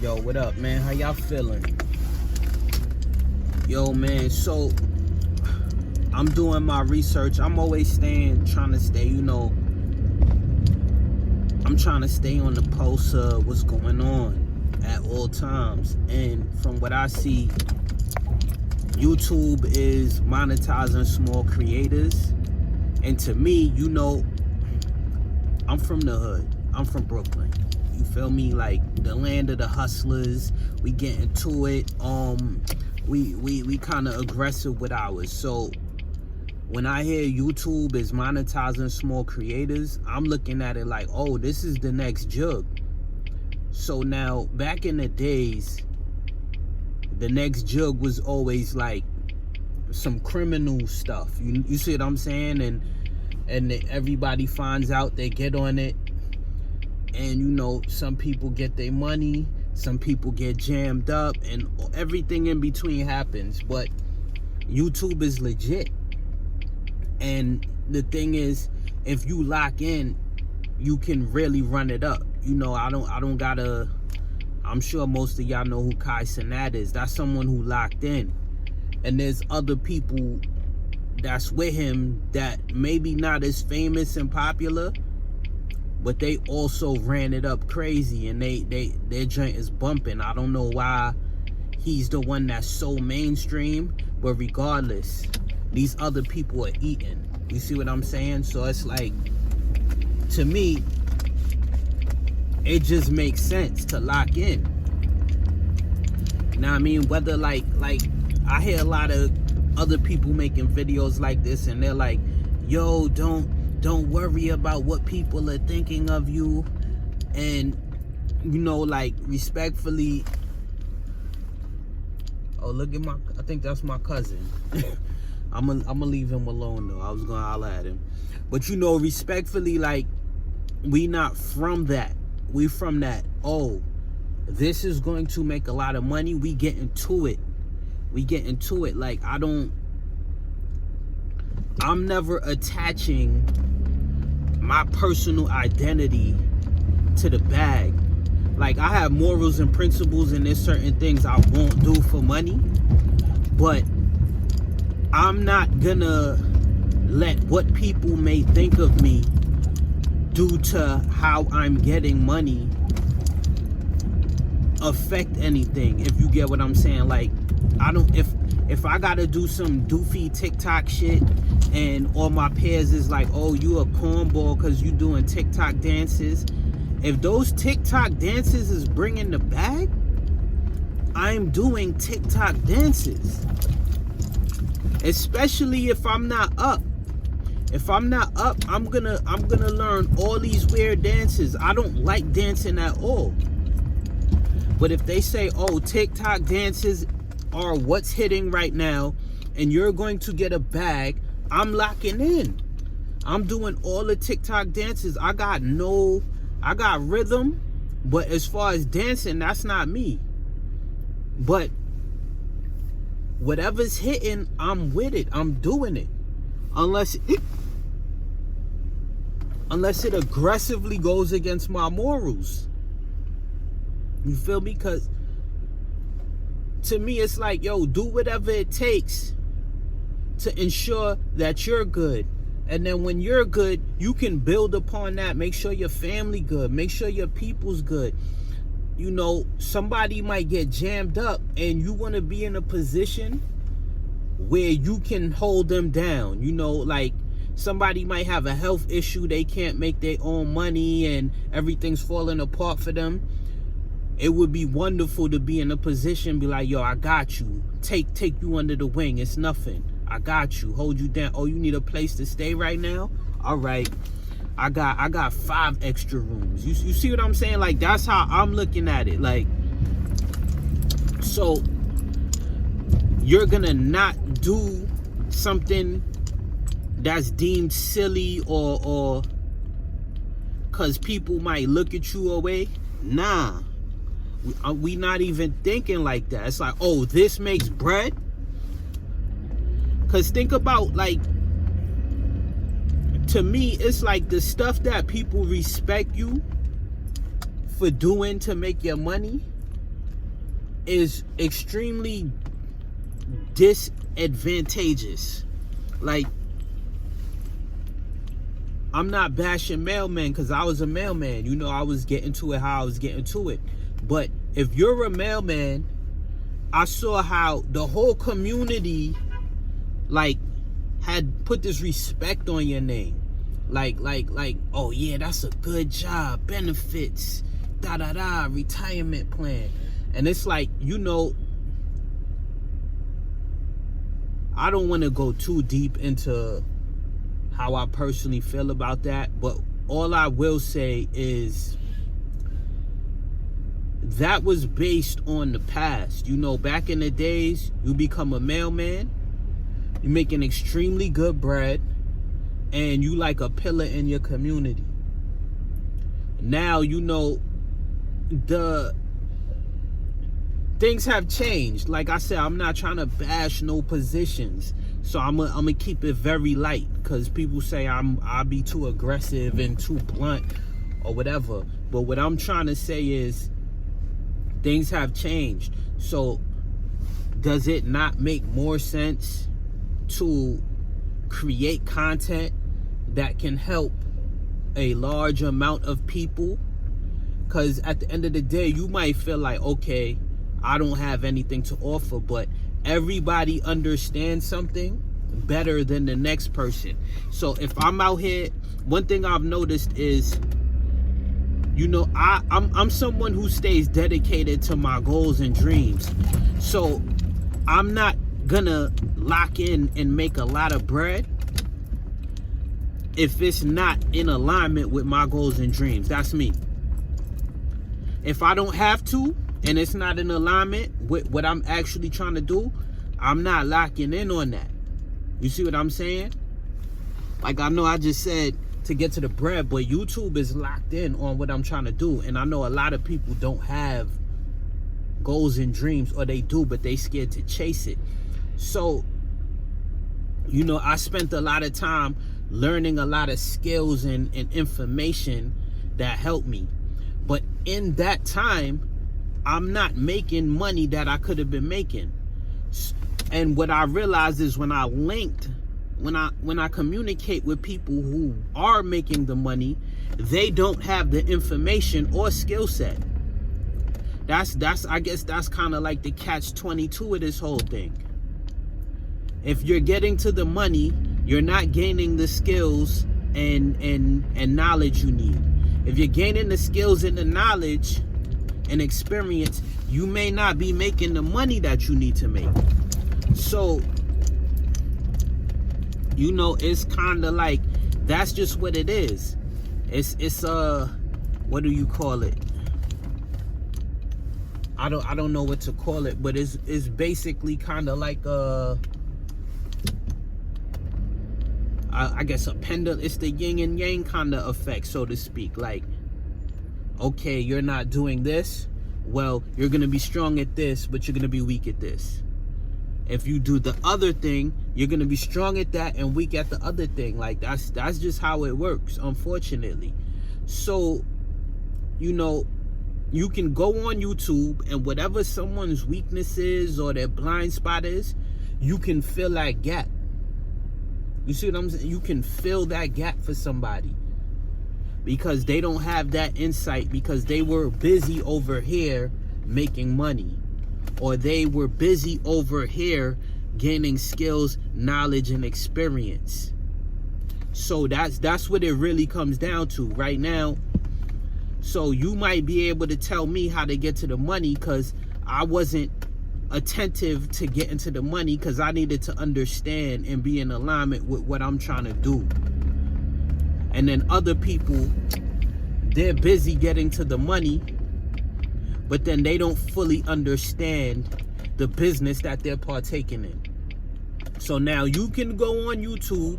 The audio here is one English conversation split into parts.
Yo, what up, man? How y'all feeling? Yo, man, so I'm doing my research. I'm always trying to stay, I'm trying to stay on the pulse of what's going on at all times. And from what I see, YouTube is monetizing small creators. And to me, I'm from the hood. I'm from Brooklyn. You feel me? Like the land of the hustlers. We get into it. We kind of aggressive with ours. So when I hear YouTube is monetizing small creators, I'm looking at it like, oh, this is the next jug. So now, back in the days, the next jug was always like some criminal stuff. You see what I'm saying? And everybody finds out, they get on it. And some people get their money, some people get jammed up, and everything in between happens. But YouTube is legit. And the thing is, if you lock in, you can really run it up. I don't gotta, I'm sure most of y'all know who Kai Cenat is. That's someone who locked in. And there's other people that's with him that maybe not as famous and popular, but they also ran it up crazy, and their joint is bumping. I don't know why he's the one that's so mainstream, but regardless, these other people are eating. You see what I'm saying? So it's like, to me, it just makes sense to lock in. You know what I mean? Whether like I hear a lot of other people making videos like this, and they're like, yo, don't worry about what people are thinking of you. And like, respectfully, oh, look at I think that's my cousin. I'm gonna leave him alone though. I was gonna holler at him, but respectfully, like, we not from that. We from that, oh, this is going to make a lot of money, we get into it. Like, I'm never attaching my personal identity to the bag. Like, I have morals and principles, and there's certain things I won't do for money, but I'm not gonna let what people may think of me due to how I'm getting money affect anything, if you get what I'm saying. Like, if I gotta do some doofy TikTok shit and all my peers is like, oh, you a cornball because you doing TikTok dances, if those TikTok dances is bringing the bag, I'm doing TikTok dances. Especially if I'm not up. If I'm not up, I'm gonna learn all these weird dances. I don't like dancing at all. But if they say, oh, TikTok dances are what's hitting right now, and you're going to get a bag, I'm locking in. I'm doing all the TikTok dances. I got rhythm, but as far as dancing, that's not me. But whatever's hitting, I'm with it. I'm doing it. Unless it aggressively goes against my morals. You feel me? Because to me, it's like, yo, do whatever it takes to ensure that you're good. And then when you're good, you can build upon that. Make sure your family good. Make sure your people's good. Somebody might get jammed up, and you want to be in a position where you can hold them down. Like, somebody might have a health issue. They can't make their own money, and everything's falling apart for them. It would be wonderful to be in a position, be like, yo, I got you. Take you under the wing. It's nothing. I got you. Hold you down. Oh, you need a place to stay right now? All right. I got 5 extra rooms. You see what I'm saying? Like, that's how I'm looking at it. Like, so you're gonna not do something that's deemed silly or because people might look at you away. Nah. We not even thinking like that. It's like, oh, this makes bread. Because think about, like, to me, it's like the stuff that people respect you for doing to make your money, is extremely disadvantageous. Like, I'm not bashing mailmen, because I was a mailman. You know, I was getting to it how I was getting to it. But if you're a mailman, I saw how the whole community, like, had put this respect on your name. Like, oh yeah, that's a good job, benefits, retirement plan. And it's like, you know, I don't want to go too deep into how I personally feel about that, but all I will say is that was based on the past. You know, back in the days, you become a mailman, you're making extremely good bread, and you like a pillar in your community. Now, you know, the things have changed. Like I said, I'm not trying to bash no positions, so I'm gonna keep it very light, because people say I'll be too aggressive and too blunt or whatever. But what I'm trying to say is things have changed. So does it not make more sense to create content that can help a large amount of people? Because at the end of the day, you might feel like, okay, I don't have anything to offer, but everybody understands something better than the next person. So if I'm out here, one thing I've noticed is, you know, I'm someone who stays dedicated to my goals and dreams. So I'm not gonna lock in and make a lot of bread if it's not in alignment with my goals and dreams. That's me. If I don't have to, and it's not in alignment with what I'm actually trying to do, I'm not locking in on that. You see what I'm saying? Like, I know I just said to get to the bread, but YouTube is locked in on what I'm trying to do. And I know a lot of people don't have goals and dreams, or they do, but they scared to chase it. So, you know, I spent a lot of time learning a lot of skills and information that helped me. But in that time, I'm not making money that I could have been making. And what I realized is when I communicate with people who are making the money, they don't have the information or skill set. I guess that's kind of like the catch-22 of this whole thing. If you're getting to the money, you're not gaining the skills and knowledge you need. If you're gaining the skills and the knowledge and experience, you may not be making the money that you need to make. So, you know, it's kind of like, that's just what it is. It's what do you call it? I don't know what to call it, but it's basically kind of like I guess a pendulum. It's the yin and yang kind of effect, so to speak. Like, okay, you're not doing this, well, you're gonna be strong at this, but you're gonna be weak at this. If you do the other thing, you're gonna be strong at that and weak at the other thing. Like, that's just how it works, unfortunately. So, you know, you can go on YouTube, and whatever someone's weakness is or their blind spot is, you can fill that gap. You see what I'm saying? You can fill that gap for somebody, because they don't have that insight, because they were busy over here making money, or they were busy over here gaining skills, knowledge, and experience. So that's what it really comes down to right now. So you might be able to tell me how to get to the money, because I wasn't attentive to getting to the money, because I needed to understand and be in alignment with what I'm trying to do. And then other people, they're busy getting to the money, but then they don't fully understand the business that they're partaking in. So now you can go on YouTube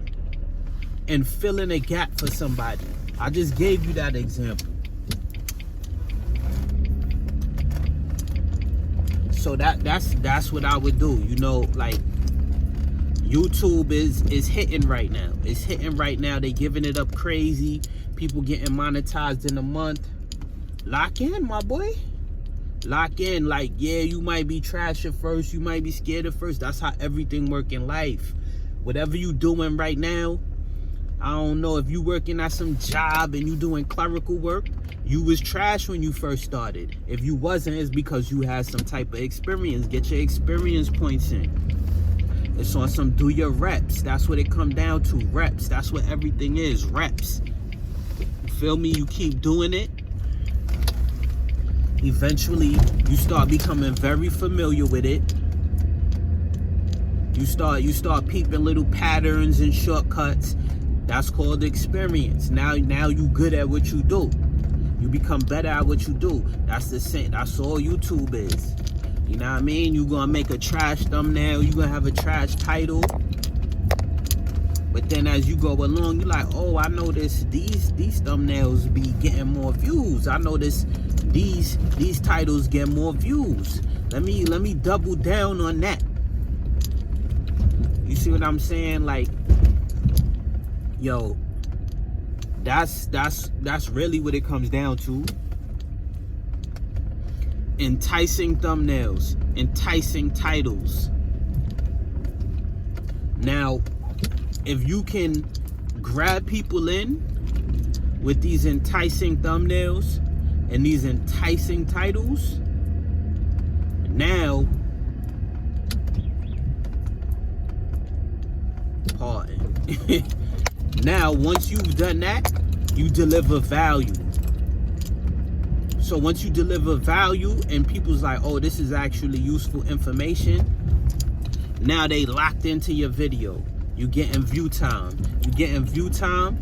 and fill in a gap for somebody. I just gave you that example. So that's what I would do. You know, like, YouTube is hitting right now. It's hitting right now. They giving it up crazy. People getting monetized in a month. Lock in, my boy. Lock in. Like, yeah, you might be trash at first, you might be scared at first. That's how everything work in life. Whatever you doing right now, I don't know if you working at some job and you doing clerical work, you was trash when you first started. If you wasn't, it's because you had some type of experience. Get your experience points in. It's on some do your reps. That's what it come down to. Reps. That's what everything is. Reps. You feel me? You keep doing it. Eventually, you start becoming very familiar with it. You start peeping little patterns and shortcuts. That's called experience. Now you good at what you do. You become better at what you do. That's the same. That's all YouTube is. You know what I mean? You gonna make a trash thumbnail. You gonna have a trash title. But then as you go along, you're like, oh, I notice these thumbnails be getting more views. I notice these titles get more views. Let me double down on that. You see what I'm saying? Like, yo, that's really what it comes down to. Enticing thumbnails, enticing titles. Now, if you can grab people in with these enticing thumbnails and these enticing titles, now, pardon. Now, once you've done that, you deliver value. So once you deliver value and people's like, oh, this is actually useful information, now they locked into your video. You getting view time. You getting view time,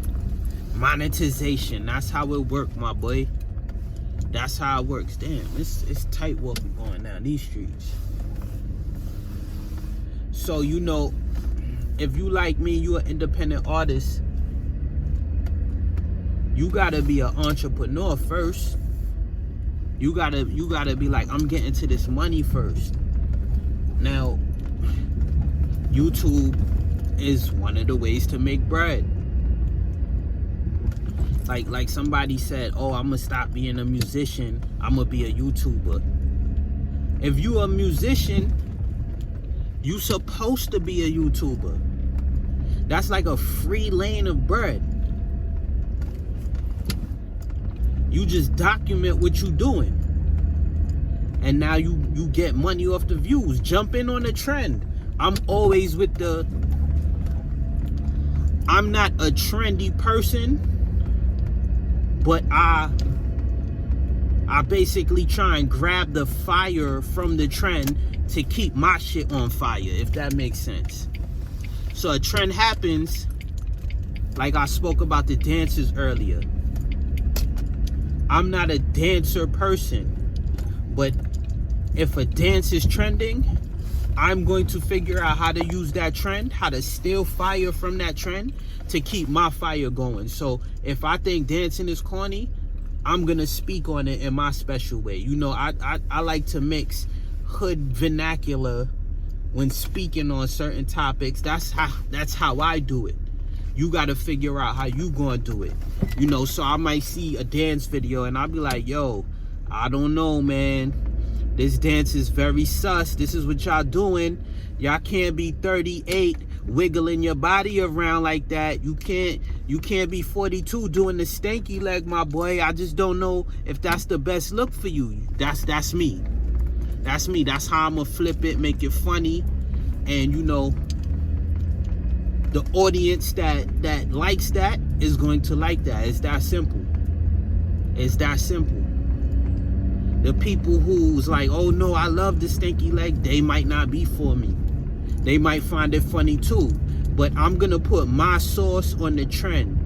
monetization. That's how it works, my boy. That's how it works. Damn, it's tight walking going down these streets. So, you know, if you like me, you an independent artist, you gotta be an entrepreneur first. You gotta be like, I'm getting to this money first. Now, YouTube is one of the ways to make bread. Like somebody said, oh, I'm gonna stop being a musician, I'm gonna be a YouTuber. If you a musician, you supposed to be a YouTuber. That's like a free lane of bread. You just document what you doing. And now you get money off the views. Jump in on the trend. I'm always with the, I'm not a trendy person, but I basically try and grab the fire from the trend to keep my shit on fire, if that makes sense. So a trend happens, like I spoke about the dancers earlier. I'm not a dancer person, but if a dance is trending, I'm going to figure out how to use that trend, how to steal fire from that trend to keep my fire going. So if I think dancing is corny, I'm gonna speak on it in my special way. You know, I like to mix hood vernacular when speaking on certain topics. That's how I do it. You got to figure out how you gonna do it. You know, so I might see a dance video and I'll be like, yo, I don't know, man. This dance is very sus. This is what y'all doing. Y'all can't be 38 wiggling your body around like that. You can't be 42 doing the stanky leg, my boy. I just don't know if that's the best look for you. That's me. That's me. That's how I'm gonna flip it, make it funny. And you know, the audience that likes that is going to like that. It's that simple. It's that simple. The people who's like, oh no, I love the stinky leg, they might not be for me. They might find it funny too. But I'm gonna put my sauce on the trend.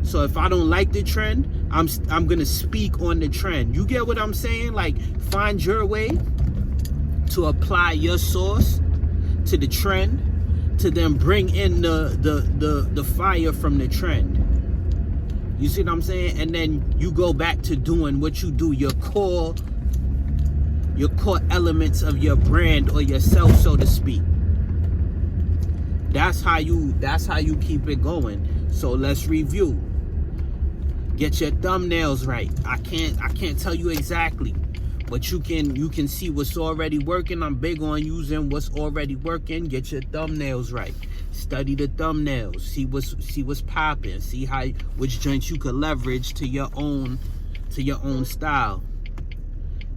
So if I don't like the trend, I'm gonna speak on the trend. You get what I'm saying? Like, find your way to apply your sauce to the trend, to then bring in the fire from the trend. You see what I'm saying? And then you go back to doing what you do, your core elements of your brand or yourself, so to speak. That's how you keep it going. So let's review. Get your thumbnails right. I can't tell you exactly, But you can see what's already working. I'm big on using what's already working. Get your thumbnails right. Study the thumbnails. See what's popping. See which joints you could leverage to your own style.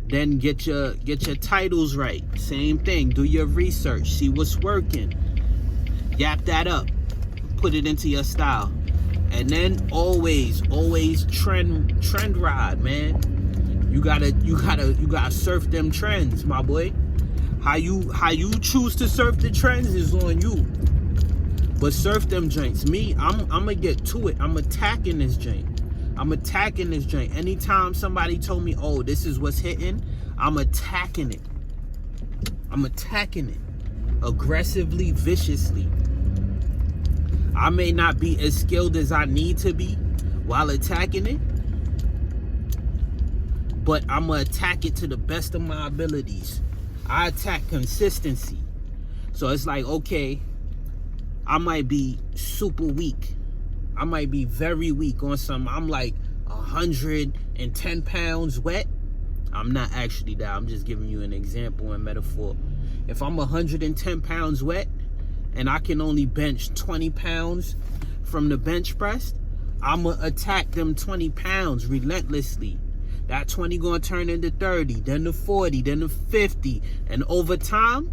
Then get your titles right. Same thing. Do your research. See what's working. Yap that up. Put it into your style. And then always trend ride, man. You gotta surf them trends, my boy. How you choose to surf the trends is on you. But surf them joints. Me, I'm gonna get to it. I'm attacking this joint. Anytime somebody told me, oh, this is what's hitting, I'm attacking it. Aggressively, viciously. I may not be as skilled as I need to be while attacking it, but I'm going to attack it to the best of my abilities. I attack consistency. So it's like, okay, I might be super weak. I might be very weak on something. I'm like 110 pounds wet. I'm not actually that. I'm just giving you an example and metaphor. If I'm 110 pounds wet and I can only bench 20 pounds from the bench press, I'm going to attack them 20 pounds relentlessly. That 20 going to turn into 30, then to 40, then to 50. And over time,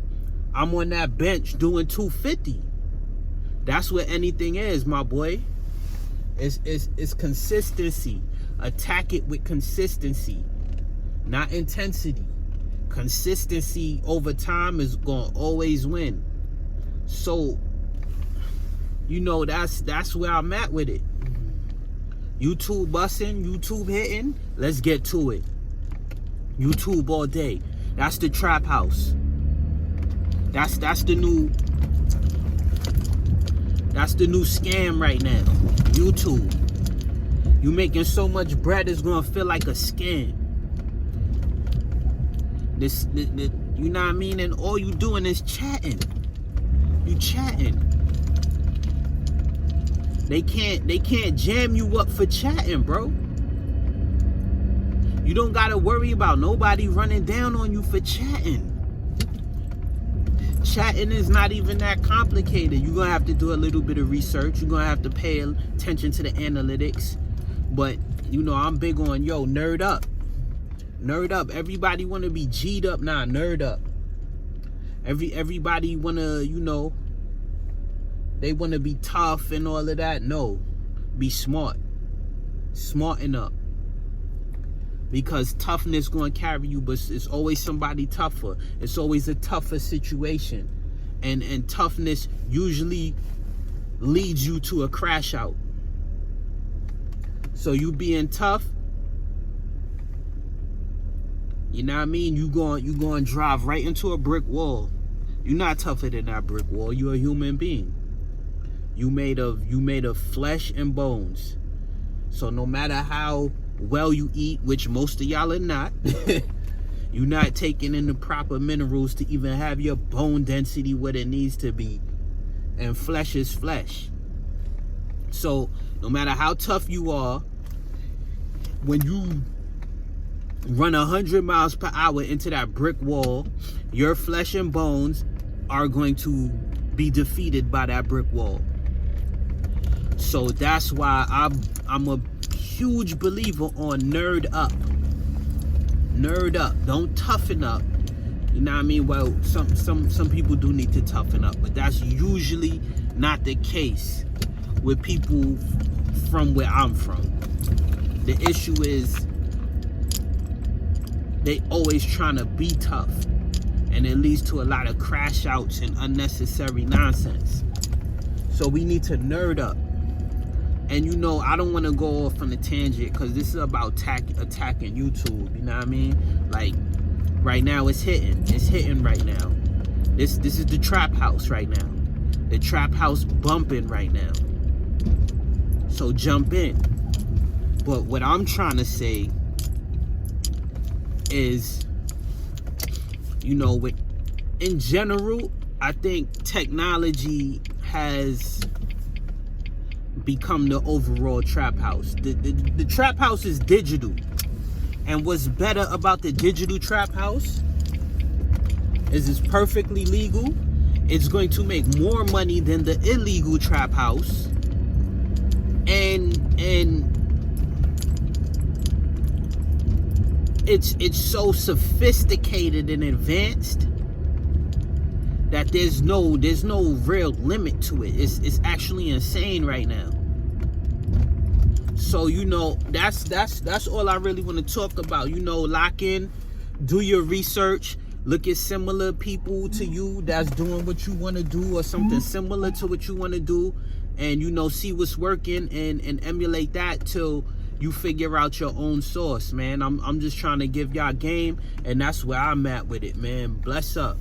I'm on that bench doing 250. That's what anything is, my boy. It's consistency. Attack it with consistency, not intensity. Consistency over time is going to always win. So, that's where I'm at with it. YouTube busting, YouTube hitting, let's get to it. YouTube all day. That's the trap house. That's the new scam right now. YouTube. You making so much bread, it's gonna feel like a scam. This you know what I mean? And all you doing is chatting. You chatting. They can't jam you up for chatting, bro. You don't gotta worry about nobody running down on you for chatting. Chatting is not even that complicated. You're gonna have to do a little bit of research. You're gonna have to pay attention to the analytics. But I'm big on nerd up. Nerd up. Everybody wanna be G'd up now. Nerd up. Everybody wanna, they want to be tough and all of that. No. Be smart. Smarten up. Because toughness going to carry you, but it's always somebody tougher. It's always a tougher situation. And toughness usually leads you to a crash out. So you being tough, you know what I mean? You going to drive right into a brick wall. You're not tougher than that brick wall. You're a human being. You made of flesh and bones. So no matter how well you eat, which most of y'all are not, you're not taking in the proper minerals to even have your bone density what it needs to be. And flesh is flesh. So no matter how tough you are, when you run 100 miles per hour into that brick wall, your flesh and bones are going to be defeated by that brick wall. So that's why I'm a huge believer on nerd up. Nerd up. Don't toughen up. You know what I mean? Well, some people do need to toughen up, but that's usually not the case with people from where I'm from. The issue is they always trying to be tough, and it leads to a lot of crash outs and unnecessary nonsense. So we need to nerd up. And I don't want to go off on a tangent because this is about attacking YouTube. You know what I mean? Like, right now it's hitting. It's hitting right now. This is the trap house right now. The trap house bumping right now. So jump in. But what I'm trying to say is, in general, I think technology has become the overall trap house. The trap house is digital. And what's better about the digital trap house is it's perfectly legal. It's going to make more money than the illegal trap house. And it's so sophisticated and advanced that there's no real limit to it. It's actually insane right now. So, you know, that's all I really want to talk about. You know, lock in, do your research, look at similar people to you that's doing what you want to do or something similar to what you want to do, and, you know, see what's working and emulate that till you figure out your own source, man. I'm just trying to give y'all game, and that's where I'm at with it, man. Bless up.